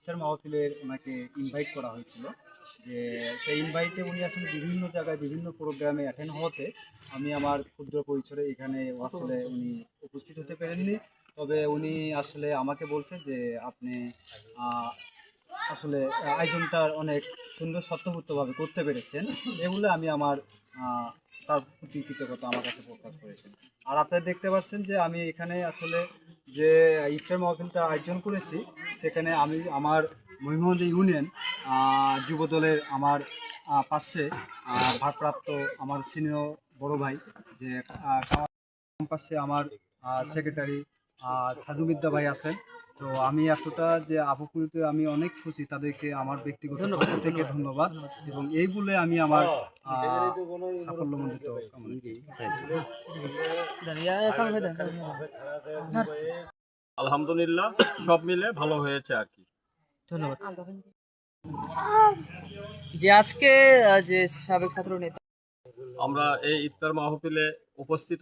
ইফতার মাহফিলের ওনাকে ইনভাইট করা হয়েছিল। যে সেই ইনভাইটে উনি আসলে বিভিন্ন জায়গায় বিভিন্ন প্রোগ্রামে অ্যাটেন্ড হওয়াতে আমি আমার ক্ষুদ্র পরিসরে এখানে আসলে উনি উপস্থিত হতে পারেননি। তবে উনি আসলে আমাকে বলছে যে আপনি আসলে আয়োজনটা অনেক সুন্দর স্বতঃস্ফূর্তভাবে করতে পেরেছেন। এগুলো আমি আমার তার প্রতি কৃতজ্ঞতা আমার কাছে প্রকাশ করেছেন। আর আপনারা দেখতে পাচ্ছেন যে আমি এখানে আসলে যে ইফতার মাহফিলটা আয়োজন করেছি, সেখানে আমি আমার মহিমগঞ্জ ইউনিয়ন যুবদলের আমার পাশে ভারপ্রাপ্ত আমার সিনিয়র বড় ভাই যে পাশে আমার সেক্রেটারি সাজুমিদ্দা ভাই আছেন। তো আমি এতটা যে আবহাওয়াতে আমি অনেক খুশি, তাদেরকে আমার ব্যক্তিগত পক্ষ থেকে ধন্যবাদ এবং এই বলে আমি আমার সাফল্যমণ্ডিত কামনা করি। আলহামদুলিল্লাহ সব মিলে ভালো হয়েছে আর কি। ধন্যবাদ। যে আজকে যে সাবেক ছাত্র নেতা আমরা এই ইফতার মাহফিলে উপস্থিত